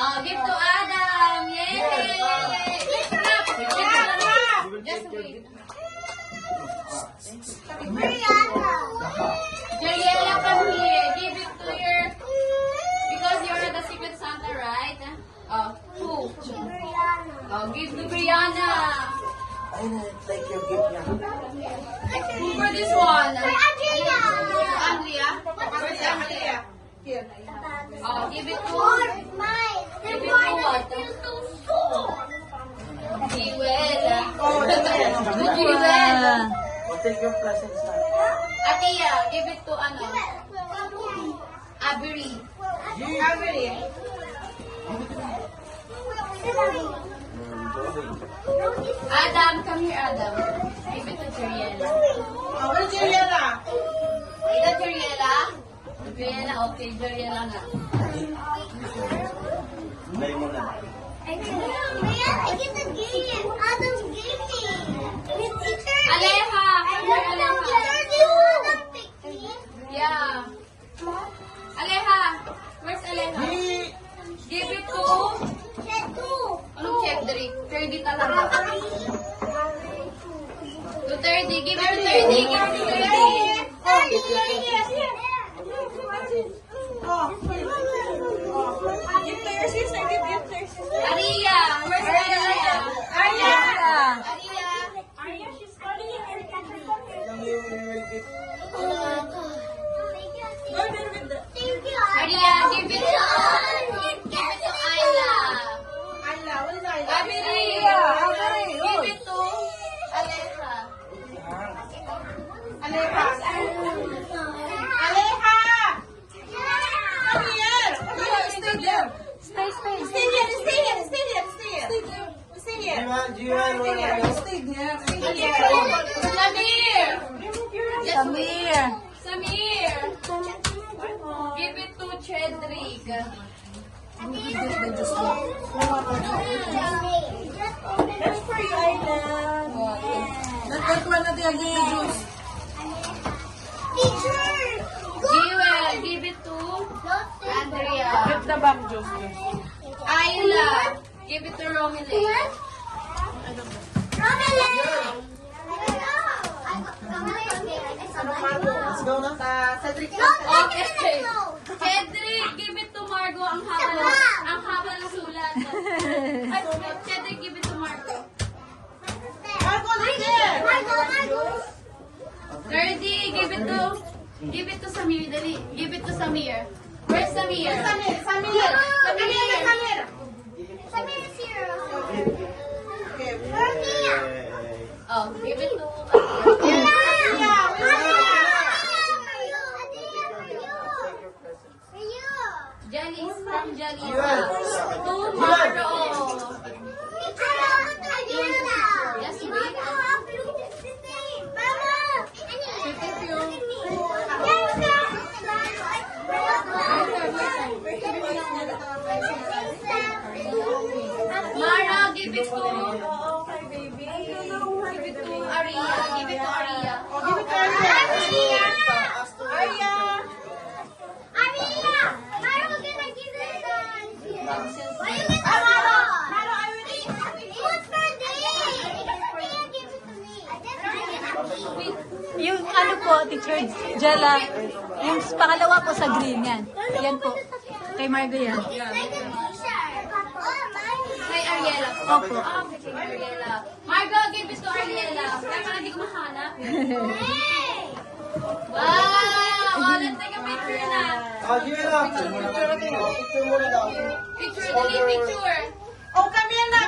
Oh, give to Adam. Yay! Clap. Just wait. Jeriela, come here. Give it to your... Because you're the secret Santa, right? Oh, who? Oh, give to Brianna. I like your gift niya. Who for this one? Andrea. Where's Andrea? Here. Oh, give it to... Give it to what? Jewel. Oh, Jewel. We'll take your presents na. Atia, give it to ano? Avery. Avery. Adam, come here, Adam. Give it to Jeriela. Oh, where's Juliana? Is that Jeriela? Jeriela, okay. Jeriela na. Dali mo na. Aleha! Come here, Aleha. Yeah. Aleha! Where's Aleha? Give it to... Anong check, Dri? 30 talaga. To 30. Give it to 30. Give it to 30. Oh. Give to your sister. Give to your sister. Aria! Where's Aria? Arya. Aria! Arya, she's calling you. Go there with the... Aria, give it to... Give it to Ayla. Ayla. What is Ayla? Avery! Give it to Aleha. Aleha. Aleha. Come here. Come here. Stay there. Stay. Stay here. Stay here. Stay here. Stay here. Stay here. Jiwan, wala. Stay there. Samir! Samir! Give it to Chedrick. That's for you, Ayla. That one na the juice. Jewel, give it to Andrea. Get the back juice. Ayla, give it to Romilyn. Let's go na. Okay. Cedric, give it to Margo. Ang haba ng sulat. Ay, Cedric, give it to Margo. Marco, look there. 30, give it to Samir. Dali, give it to Samir. Where's Samir? Samir. Oh, give it to... Janice, from Janice. To Maro. Yes, wait. Mara, give it to... Give it to Aria. Give it to Aria. Give it to Arya. Arya. Yung ano po, Teacher Jella, yung pangalawa po sa green yan. Yan po. Kay Margo yan. Kay Ariela. Opo. Kay Ariela. Margo, give it to Ariela. Kaya parang hindi ko mahanap. Wow! Oh, let's take a picture na. Jiwan, picture muna daw. Picture, dali picture. Oh, come here na.